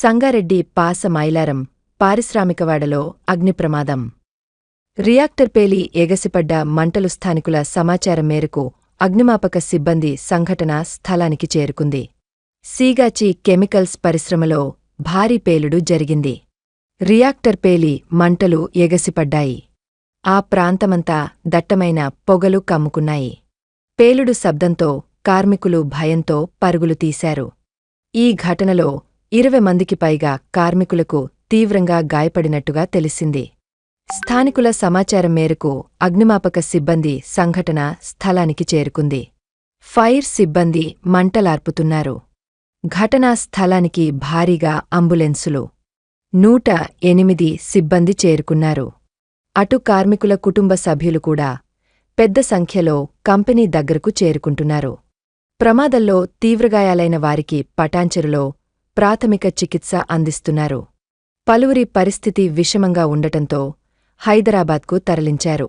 సంగారెడ్డి పాస మైలారం పారిశ్రామికవాడలో అగ్నిప్రమాదం. రియాక్టర్ పేలి ఎగసిపడ్డ మంటలు. స్థానికుల సమాచారం మేరకు అగ్నిమాపక సిబ్బంది సంఘటనా స్థలానికి చేరుకుంది. సీగాచి కెమికల్స్ పరిశ్రమలో భారీ పేలుడు జరిగింది. రియాక్టర్ పేలి మంటలు ఎగసిపడ్డాయి. ఆ ప్రాంతమంతా దట్టమైన పొగలు కమ్ముకున్నాయి. పేలుడు శబ్దంతో కార్మికులు భయంతో పరుగులు తీశారు. ఈ ఘటనలో 20 మందికి పైగా కార్మికులకు తీవ్రంగా గాయపడినట్టుగా తెలిసింది. స్థానికుల సమాచారం మేరకు అగ్నిమాపక సిబ్బంది సంఘటనా స్థలానికి చేరుకుంది. ఫైర్ సిబ్బంది మంటలార్పుతున్నారు. ఘటనా స్థలానికి భారీగా అంబులెన్సులు, 108 సిబ్బంది చేరుకున్నారు. అటు కార్మికుల కుటుంబ సభ్యులు కూడా పెద్ద సంఖ్యలో కంపెనీ దగ్గరకు చేరుకుంటున్నారు. ప్రమాదంలో తీవ్రగాయాలైన వారికి పటాన్చెరులో ప్రాథమిక చికిత్స అందిస్తున్నారు. పలువురి పరిస్థితి విషమంగా ఉండటంతో హైదరాబాద్కు తరలించారు.